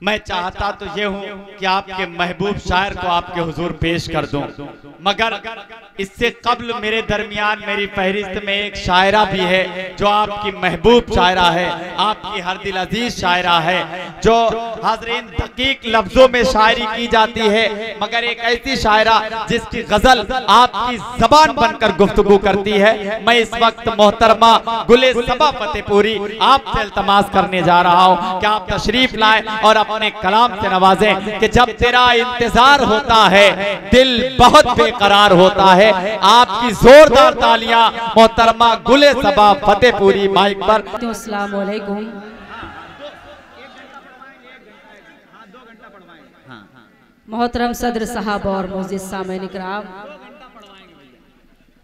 मैं चाहता तो ये हूँ कि आपके महबूब शायर को आपके हुजूर पेश कर दूं, मगर इससे कब्ल मेरे दरमियान मेरी फहरिस्त में एक शायरा भी है जो आपकी महबूब शायरा है, आपकी हर दिल अजीज शायरा है, जो हाज़रीन दकीक लफ्जों में शायरी की जाती है, मगर एक ऐसी शायरा जिसकी गजल आपकी जबान बनकर गुफ्तगू करती है। मैं इस वक्त मोहतरमा गुले सबा फतेहपुरी आपसे इल्तमास करने जा रहा हूँ कि आप तशरीफ लाएं और अपने कलाम से नवाजें कि जब तेरा इंतजार होता है दिल बहुत बेकरार होता है। आपकी जोरदार तालियां मोहतरमा गुले सबा फतेहपुरी माइक पर। अस्सलाम वालेकुम। मोहतरम सदर साहब और मोअज़्ज़िज़ सामईन इकराम,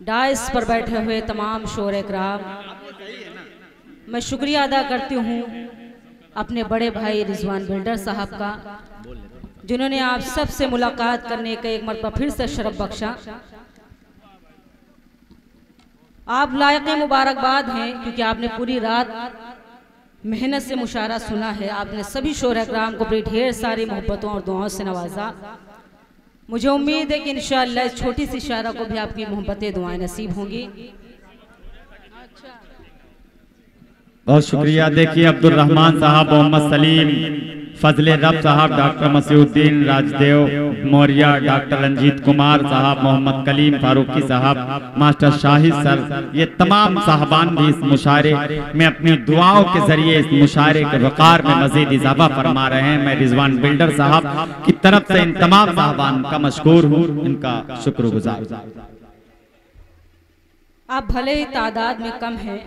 डाइस पर बैठे हुए तमाम शोरे इकराम, मैं शुक्रिया अदा करती हूँ अपने बड़े भाई रिजवान बिल्डर साहब का, जिन्होंने आप सब से मुलाकात करने का एक मरतबा फिर से शरफ बख्शा। आप लायक मुबारकबाद हैं क्योंकि आपने पूरी रात मेहनत से मुशायरा सुना है। आपने सभी शोर इकराम को बड़ी ढेर सारी मोहब्बतों और दुआओं से नवाजा। मुझे उम्मीद है कि इंशाअल्लाह इस छोटी सी शायरा को भी आपकी मोहब्बतें दुआएं नसीब होंगी। बहुत शुक्रिया। देखिए अब्दुल रहमान साहब, मोहम्मद सलीम, फजले रब साहब, डॉक्टर मसीउद्दीन राजदेव मौर्या, डॉक्टर रंजीत कुमार साहब, मोहम्मद कलीम फारूकी साहब, मास्टर शाहिद सर, ये तमाम साहबान भी इस मुशायरे में अपनी दुआओं के जरिए इस मुशायरे के वक़ार में मजीद इजाफा फरमा रहे हैं। मैं रिजवान बिल्डर साहब की तरफ से इन तमाम साहबान का मशकूर हूँ, इनका शुक्रगुजार। आप भले ही तादाद में कम हैं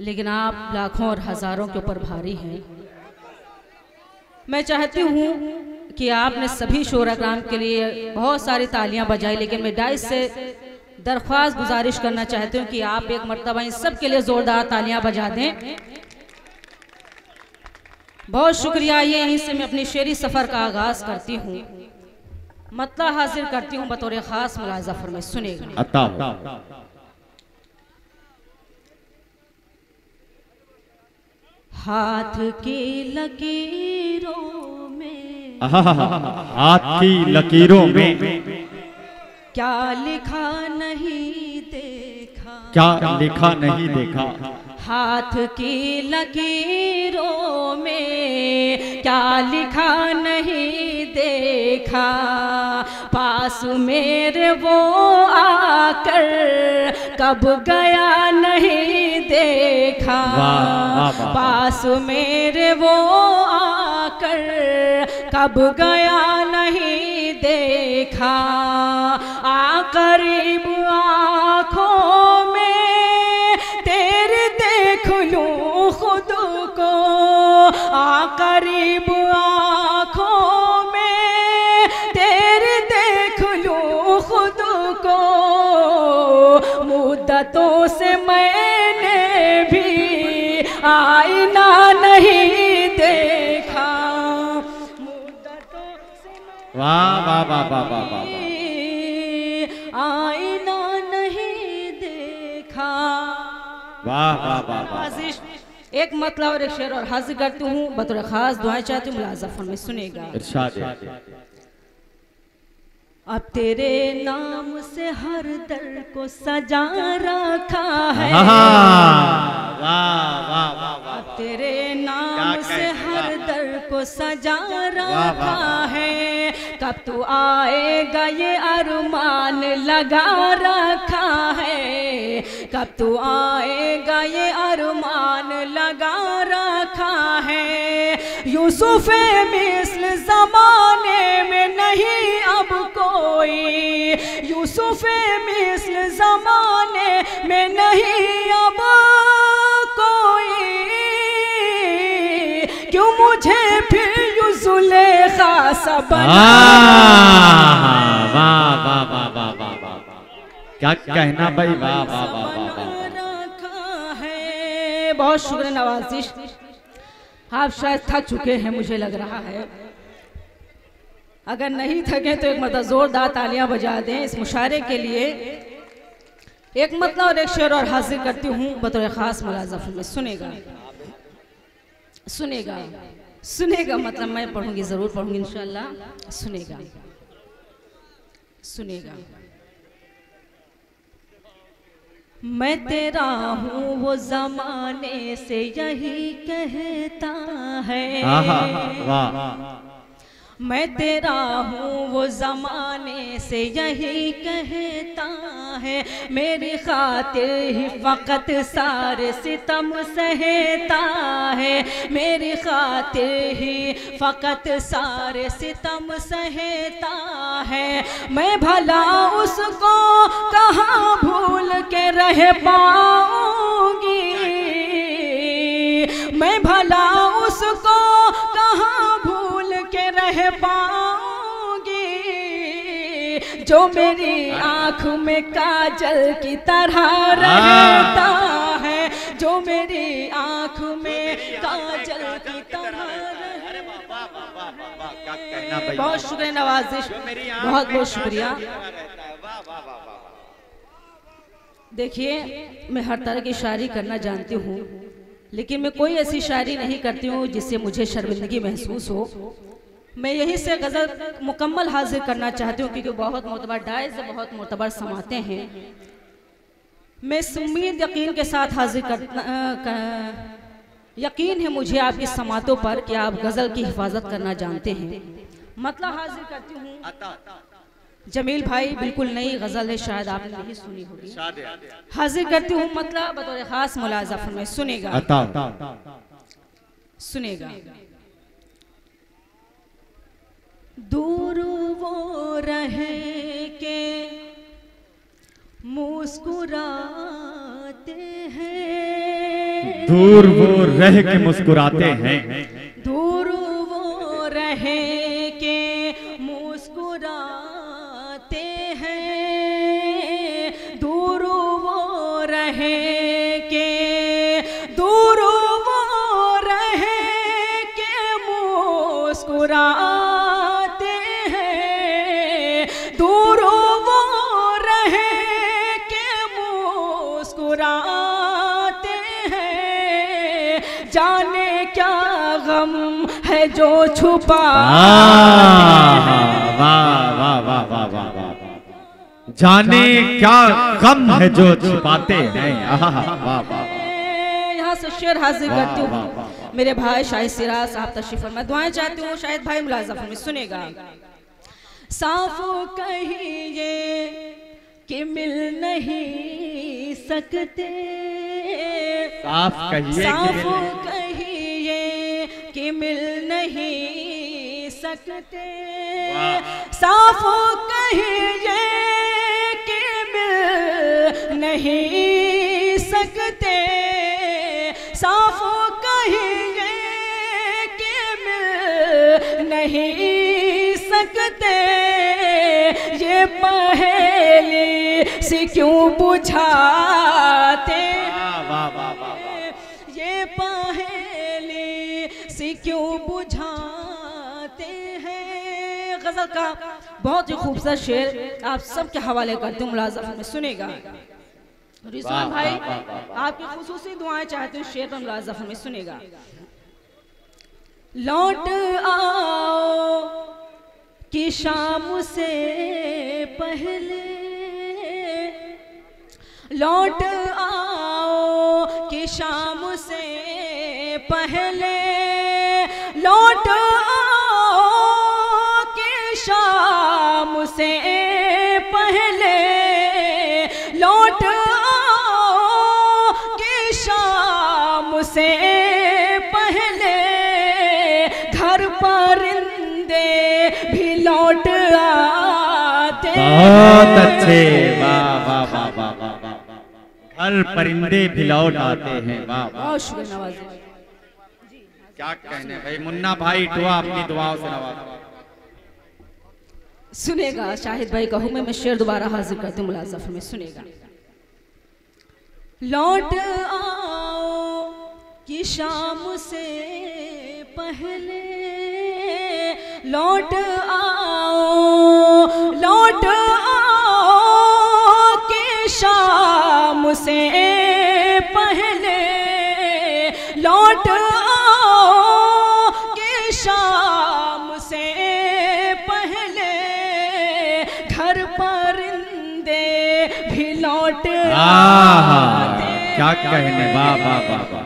लेकिन आप लाखों और हजारों के ऊपर भारी हैं। मैं चाहती हूँ कि आपने सभी शोराग्राम के लिए बहुत सारी तालियां बजाई, लेकिन मैं डाइस से दरख्वास्त गुजारिश करना चाहती हूँ कि आप एक मर्तबा इन सब के लिए जोरदार तालियां बजा दें। बहुत शुक्रिया। ये यहीं से मैं अपनी शेरी सफर का आगाज करती हूँ। मतला हाजिर करती हूँ बतौर खास मुलाजा फरमाइए, सुनेगा। हाथ की लकीरों में, हाथ की लकीरों में क्या लिखा नहीं देखा, क्या लिखा नहीं देखा। हाथ की लकीरों में क्या लिखा नहीं देखा, पास मेरे वो आकर कब गया नहीं देखा, पास मेरे वो आकर कब गया नहीं देखा, आ करीब आँखों में तेरे देख लूं खुद को, आ करीब आँखों में तेरे देख लूं खुद को, मुद्दतों से मैंने भी आईना नहीं देखा, मुद्दतों से वाह वाह वाह वाह वाह वाह, आईना नहीं देखा। वाह वाह वाह वाह। एक मतलब और एक शेर और हाजिर करती हूँ बतौर खास दुआएं चाहती हूँ, मुलाजा फरमाइए, सुनेगा। अब तेरे नाम से हर दर को सजा रखा है, अब तेरे नाम से हर दर को सजा रखा है, कब तू आएगा ये अरमान लगा रखा है, कब तू आएगा ये अरमान लगा रखा है, यूसुफ मिस्ल जमाने में नहीं अब कोई, यूसुफ मिस्ल जमाने में नहीं अब कोई, क्यों मुझे फिर यूं जुलेखा सा बना। वाह वाह वाह वाह वाह वाह, क्या कहना भाई, वाह वाह वाह वाह। रखा है। बहुत शुक्र नवाजिश। आप शायद थक चुके हैं मुझे लग रहा है, अगर नहीं थके तो एक मतलब जोरदार तालियां बजा दें इस मुशायरे के लिए। एक मतलब और एक शेर और हाजिर करती हूँ बतौर खास मुलाजा में, सुनेगा सुनेगा। सुनेगा, मतलब मैं पढ़ूंगी, जरूर पढ़ूंगी इंशाल्लाह। सुनेगा सुनेगा। मैं तेरा हूँ वो जमाने से यही कहता है, वाह। मैं तेरा हूँ वो जमाने से यही कहता है, मेरी खातिर ही फकत सारे सितम सहता है, मेरी खातिर ही फकत सारे सितम सहता है। मैं भला उसको कहाँ भूल के रह पाऊंगी, मैं भला उसको कहाँ भूल के रह पाऊंगी, जो मेरी आँख में काजल की तरह रहता है, जो मेरी आँख में काजल की तरह रहता है। बहुत शुक्रिया नवाजिश, बहुत बहुत शुक्रिया। देखिए, मैं हर तरह की शायरी करना जानती हूँ, लेकिन मैं कोई ऐसी शायरी नहीं करती हूँ जिससे मुझे शर्मिंदगी महसूस हो। मैं यहीं से गज़ल मुकम्मल हाजिर करना चाहती हूँ, क्योंकि बहुत मोतबर डायज से बहुत मोतबर समाते हैं। मैं उम्मीद यकीन के साथ हाजिर यकीन है मुझे आपकी समातों पर कि आप गज़ल की हिफाजत करना जानते हैं। मतलब हाजिर करती हूँ जमील भाई, बिल्कुल नई गज़ल है, शायद आपने नहीं सुनी होगी। हाजिर करती हूँ मतलब बतौर खास मुलाज़ा फरमाए। सुनेगा सुनेगा। दूर वो रहे के मुस्कुराते हैं, दूर वो रह के मुस्कुराते हैं, दूर वो रहे के मुस्कुराते हैं, दूर वो रहे के, दूर वो रहे के मुस्कुराते हैं, दूर वो रहे के मुस्कुराते हैं, जाने क्या गम है जो छुपा। वाह वाह वाह वाह वाह, जाने क्या गम है जो छिपाते हैं। यहाँ से शेर हाजिर करती हूँ मेरे भाई शाहिद सिराज साहब तशरीफ फरमा। दुआएं चाहती हूँ शाहिद भाई मुलाज़ा फरमाइए। सुनेगा। साफ कहिए कि मिल नहीं सकते, साफ कहिए कि मिल नहीं सकते, साफ कहिए कि मिल नहीं सकते, साफ कहिए कि मिल नहीं सकते, ये पहेली से क्यों बुझाते, ये पहेली से क्यों बुझाते हैं। गजल का बहुत ही खूबसूरत शेर आप सबके हवाले करती हूँ, मुलाज़ा में सुनेगा। रिजवान भाई आपकी खुसूसी दुआएं चाहते हूँ, शेर पर मुलाज़ा में सुनेगा। लौट आओ कि शाम से पहले, लौट आओ कि शाम से पहले, लौट आओ कि शाम से पहले, लौट आओ कि शाम से पहले, घर परिंदे भी लौट आते। बहुत अच्छे, वाह वाह वाह वाह वाह, घर परिंदे भी लौट आते हैं। वाह बहुत शुक्रिया नवाज़ी। क्या कहने भाई, मुन्ना भाई दुआ अपनी दुआओं से नवाज। सुनेगा शाहिद भाई का हुक्म में शेर दोबारा हाजिर करते मुलाज़ा में। सुनेगा। लौट आओ कि शाम से पहले, लौट आओ, लौट आओ कि शाम से पहले, लौट आओ कि घर परिंदे भी लौट आहा, क्या कहने, वाह वाह वाह वाह।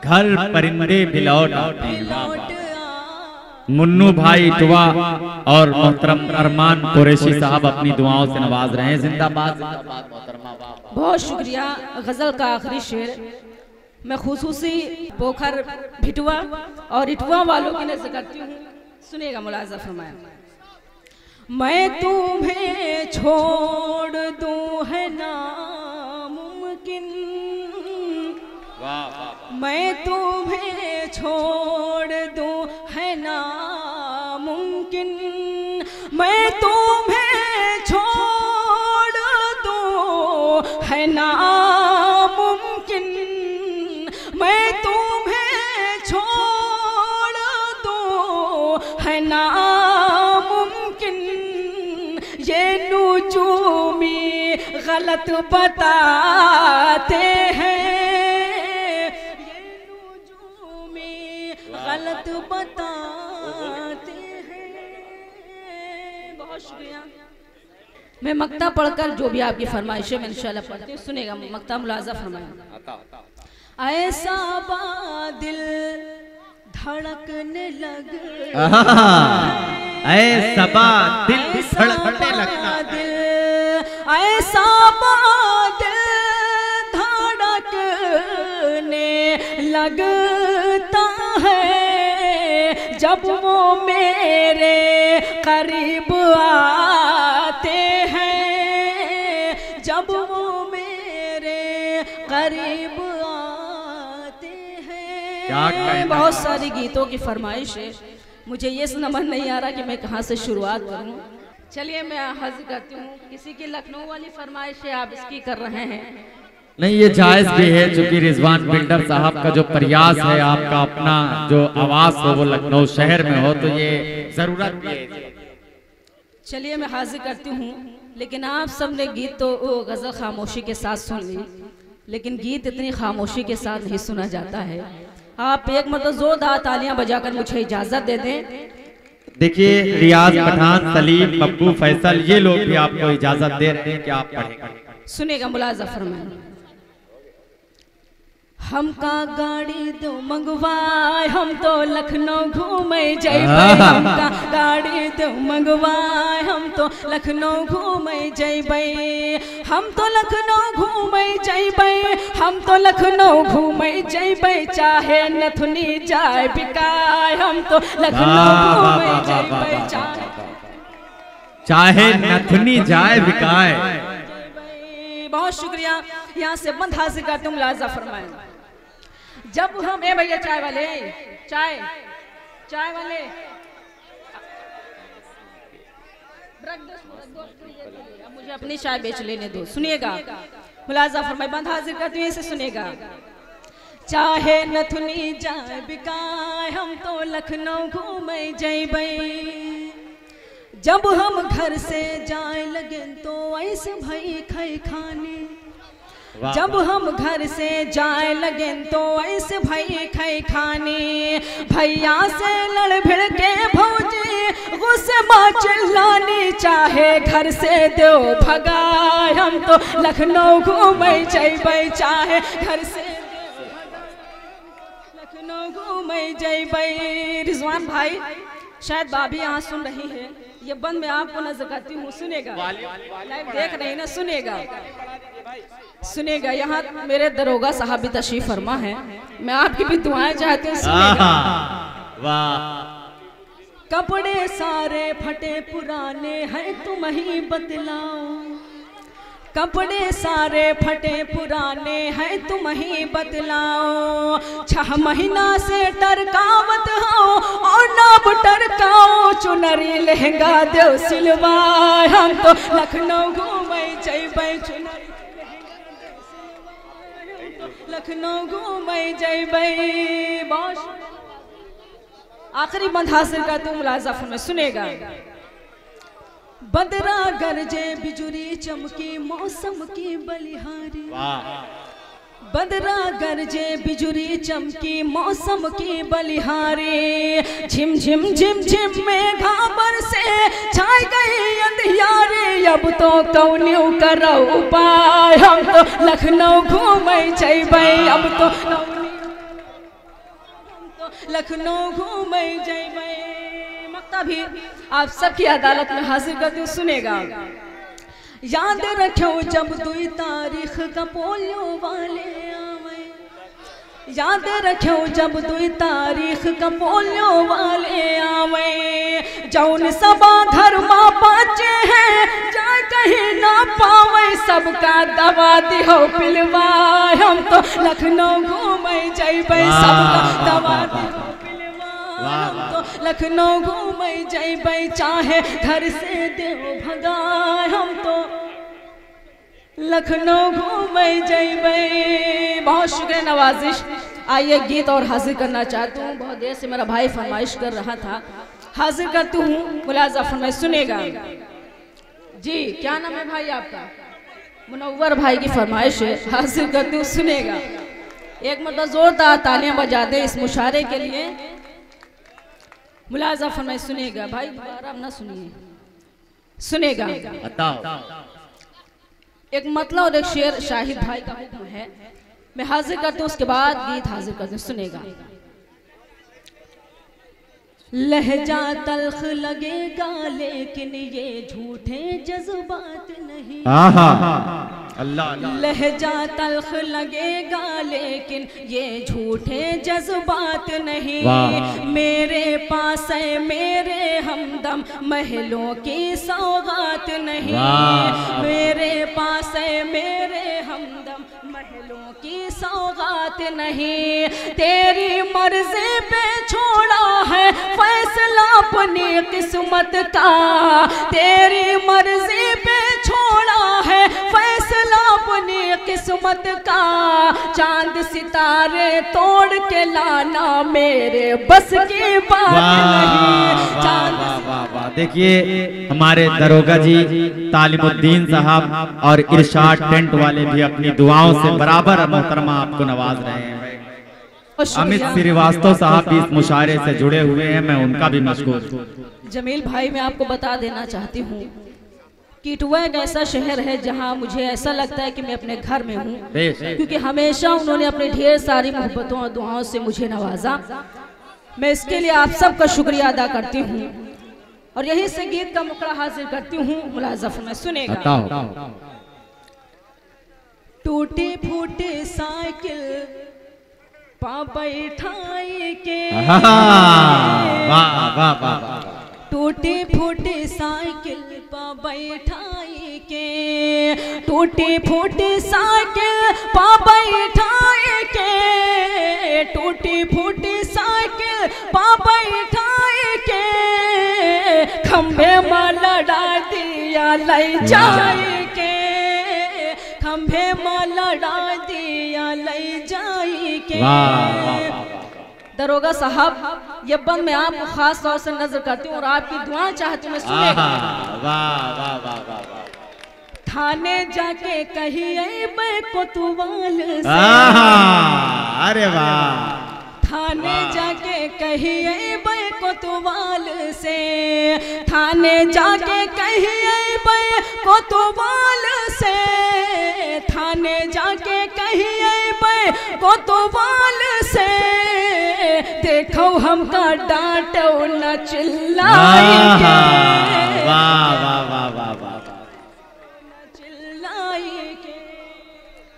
घर परिंदे भी लौट आते हैं। मुन्नू भाई इटवा और मोहतरम अरमान कुरैशी साहब अपनी दुआओं से नवाज रहे हैं। जिंदाबाद जिंदाबाद मोहतरमा। बहुत शुक्रिया। गजल का आखिरी शेर मैं खुसूसी पोखर भिटवा और इटवा वालों की नजर करती हूँ, सुनेगा मुलाजा फरमाया। मैं तुम्हें छोड़ दूं है नामुमकिन, मैं तुम्हें छोड़ दूं है नामुमकिन, मैं तुम्हें छोड़ दूं है नामुमकिन, मैं तुम्हें छोड़ दूं है नामुमकिन, ये नुजूमी गलत बताते हैं, गलत बताते हैं। बहुत शुक्रिया। मैं मक्ता पढ़कर जो भी आपकी फरमाइशें मैं इंशाल्लाह पढ़ती हूँ, सुनेगा। मक्ता मुलाजा फरमाया। ऐसा बादिल धड़कने लग, ऐसा बादिल धड़कने लगता, ऐसा बादिल धड़कने लगता है जब वो मेरे करीब आते हैं, जब वो मेरे करीब आते हैं। बहुत सारी गीतों की फरमाइश है, मुझे ये समझ नहीं आ रहा कि मैं कहाँ से शुरुआत करूँ। चलिए मैं हाजिर करती हूँ। किसी की लखनऊ वाली फरमाइश है, आप इसकी कर रहे हैं? नहीं, ये जायज भी है, चूंकि रिजवान बिल्डर साहब का जो प्रयास है आपका अपना जो आवाज हो वो लखनऊ शहर में हो, तो ये जरूरत भी है। चलिए मैं हाजिर करती हूँ। लेकिन आप सब ने गीत तो गजल खामोशी के साथ सुन ली, लेकिन गीत इतनी खामोशी के साथ नहीं सुना जाता है। आप एक मतलब जोरदार तालियां बजाकर मुझे इजाजत दे दें। देखिए रियाज पठान, सलीम, बब्बू, फैसल, ये लोग भी आपको इजाजत दे रहे हैं कि आप पढ़ें। सुनेगा मुलाजा फरमाया। हमका गाड़ी दो मंगवाए, हम तो लखनऊ घूमे जइबै, हमका गाड़ी दो मंगवाए, हम तो लखनऊ घूमे जइबै, हम तो लखनऊ घूमे जइबै, हम तो लखनऊ घूमे जइबै, चाहे नथुनी जाए बिकाए, हम तो लखनऊ घूमे जइबै, चाहे नथुनी जाए बिकाए। बहुत शुक्रिया। यहाँ से बंद हासिल करते हूँ। मुलाजा फरमाएं। जब हम भैया चाय वाले, चाय चाय वाले अब मुझे अपनी चाय बेच लेने दो। सुनिएगा मुलाजा फरमाए। बंद हाजिर करती हूँ, इसे सुनिएगा। चाहे नथुनी जाए बिकाए, हम तो लखनऊ घूमे जइबै, जब हम घर से जाए लगे तो ऐसे भई खाई खाने, जब हम घर से जाए लगे तो ऐसे भई खाई खाने, भैया से लड़ भिड़ के भौजी गुस्से माँ चिल्लानी, चाहे घर से दो भगाए, हम तो लखनऊ घूमे जइबै, चाहे घर से लखनऊ घूमे जइबै। रिजवान भाई शायद भाभी यहाँ सुन रही है, ये बंद मैं आपको नजर करती हूँ, सुनेगा। लाइव देख रही ना, सुनेगा सुनेगा। यहाँ मेरे दरोगा साहब भी तशरीफ फरमा है, मैं आपकी भी दुआएं चाहती हूँ, सुनेगा। कपड़े सारे फटे पुराने हैं तुम ही बदलाओ, कपड़े सारे फटे पुराने हैं तुम ही बदलाओ, 6 महीना से टरकावत हो और नाप टरकाओ, चुनरी लहंगा दो सिलवाए, हम तो लखनऊ घूमे जइबै, चुनरी लखनऊ घूमे जइबै। आखिरी बंद हासिल का तुम मुलाजा में सुनेगा। बदरा गरजे बिजुरी चमकी मौसम की बलिहारी, बदरा गरजे बिजुरी चमकी मौसम की बलिहारी, झिम झिम झिम झिम में घाबर से छाई गई अंधियारे, अब तो कौन्यू करो उपाय, हम तो लखनऊ घूमे जैबै, अब तो लखनऊ घूमे जैबै। मक्ता भी आप सबकी अदालत में हाजिर करती हूँ, सुनेगा। याद रखो जब 2 तारीख का पोलियो वाले आवे, याद रखो जब 2 तारीख का पोलियो वाले आवे, जौन सबा घर माँ बचे हैं जाए कहीं ना पावे, सबका दवा दिहो पिलवाए, हम तो लखनऊ घूमे जैबै, सबका दवा दिहो पिलवाए, हम तो लखनऊ घूमे जैबै, चाहे घर से देव भगाए, हम तो लखनऊ घूमे जैबै। बहुत शुक्रिया नवाजिश। आइए गीत और हाजिर करना चाहती हूँ, बहुत देर से मेरा भाई फरमाइश कर रहा था, हाजिर करती हूँ मुलाजा फरमाइश, सुनेगा जी। क्या नाम है भाई आपका? मुनव्वर भाई की फरमाइश है, हाजिर करती हूँ, सुनेगा। एक मतलब जोरदार तालियां बजा दे इस मुशारे के लिए। मुलाजा फरमाइश सुनेगा भाई, दोबारा ना सुनिए, सुनेगा। एक मतलब और एक शेर शाहिद भाई का हुक्म है, मैं हाजिर करती हूँ, उसके बाद गीत हाजिर करती हूँ, सुनेगा। लहजा तल्ख लगेगा लेकिन ये झूठे जज्बात नहीं, अल्लाह। लहजा तल्ख लगेगा लेकिन ये झूठे जज्बात नहीं, मेरे पास है मेरे हमदम महलों की सौगात नहीं, मेरे पास है मेरे हमदम महलों की सौगात नहीं, तेरी मर्जी पे छोड़ा है फैसला अपनी किस्मत का, तेरी मर्जी पे छोड़ा है फैसला अपनी किस्मत का, चांद सितारे तोड़ के लाना मेरे बस की बात नहीं। देखिए हमारे दरोगा जी तालिमुद्दीन साहब और इरशाद टेंट वाले भी अपनी दुआओं से बराबर मोहतरमा आपको नवाज रहे हैं। अमित श्रीवास्तव साहब भी इस मुशायरे से जुड़े हुए हैं, मैं उनका भी मशहूर। जमील भाई मैं आपको बता देना चाहती हूँ कि इटवा एक ऐसा शहर है जहाँ मुझे ऐसा लगता है कि मैं अपने घर में हूँ, क्योंकि हमेशा उन्होंने अपनी ढेर सारी मोहब्बतों और दुआओं से मुझे नवाजा। मैं इसके लिए आप सबका शुक्रिया अदा करती हूँ और यहीं से गीत का मुकड़ा हाजिर करती हूँ। मुलाज़फ में सुनेगा। टूटे फूटे साइकिल पा बैठाई के, टूटे फूटे साइकिल पा बैठाई के, टूटे फूटे साइकिल पा बैठाई के, टूटे फूटे साइकिल पा बैठाई के, खंभे में लड़ा दिया ले जाए के, खंभे में लड़ा दिया ले जाए के। दरोगा साहब ये बंद मैं आपको खास तौर से नजर करती हूँ और आपकी दुआ चाहती हूँ, मैं सुनेगा। थाने जाके कहिए मैं कोतवाल से, अरे वाह, थाने जाके कहिए मैं कोतवाल से, थाने जाके कहिए मैं कोतवाल से, थाने जाके कहिए मैं कोतवाल से, देखो हमका डांटो न चिल्लाएंगे,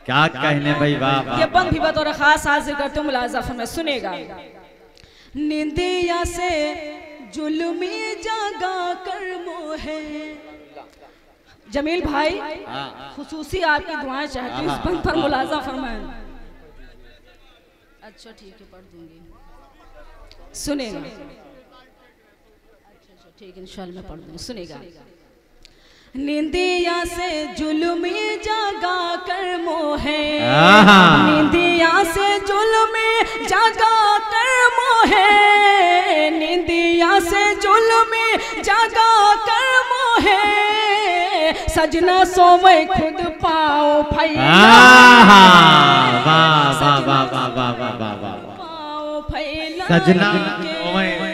क्या कहने भाई, वाह। ये बंद भी बतौर खास हाजिर करते हूँ मुलाज़फ में, सुनेगा। निंदिया से जुल्मी जगा कर मोहे, जमील भाई खुसूसी आपकी दुआएं चाहती हूँ, इस बंद पर मुलाज़ा फरमाएं। अच्छा ठीक है पढ़ दूंगी, सुनेगा। अच्छा ठीक है इंशाल्लाह मैं पढ़ दूंगी, सुनेगा। निंदिया से जुल्मी जगा कर मोहे, निंदिया से जुल्मी जगा कर मोहे, निंदिया से जुल्मी जगा कर मोहे, सजना सोवे खुद पाओ फैला, पाओ फैला, सजना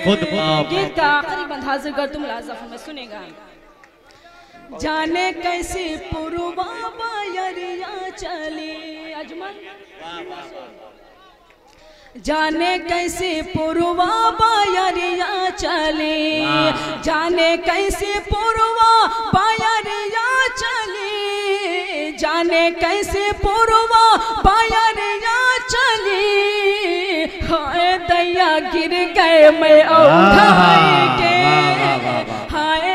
खुद पाओ। गीत का आखिरी बंद हाजिर कर तुम मुलाज़फ में, सुनेगा। जाने कैसे पुरवा बायरिया चली। अजमल जाने कैसे पुरवा बायरिया चली, जाने कैसे पुरवा बायरिया चली, जाने कैसे पुरवा बायरिया चली। हाय दैया गिर गए मैं उठाए के, हाय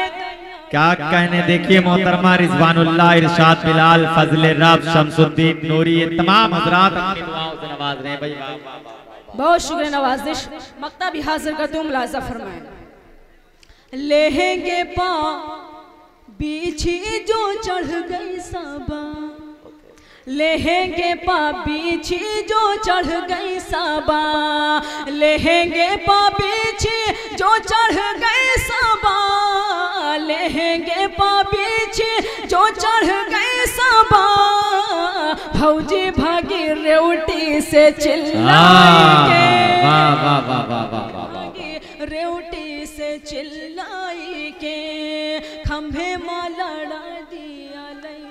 क्या कहने। देखिए मोहतरमा रिजवानुल्लाह, इरशाद बिलाल, फजले रब, शमसुद्दीन नूरी, ये तमाम हजरात अपनी दुआओं से नवाज रहे हैं भाई। बहुत शुक्रिया नवाजिश। मक्ता भी हाजिर कर दूं, मुलाजा फरमाएं। लेहेंगे पा बीछी जो चढ़ गई सबा, लेहेंगे पा बीछी जो चढ़ गई सबा, लेहेंगे पा बीछी जो चढ़ गई सबा, लेहेंगे पा बीछी जो चढ़ गई सबा। भौजी भागी रेवटी से चिल्लाएंगे, रेवटी से चिल्लाई के खंभे मां लड़ा दिया लई।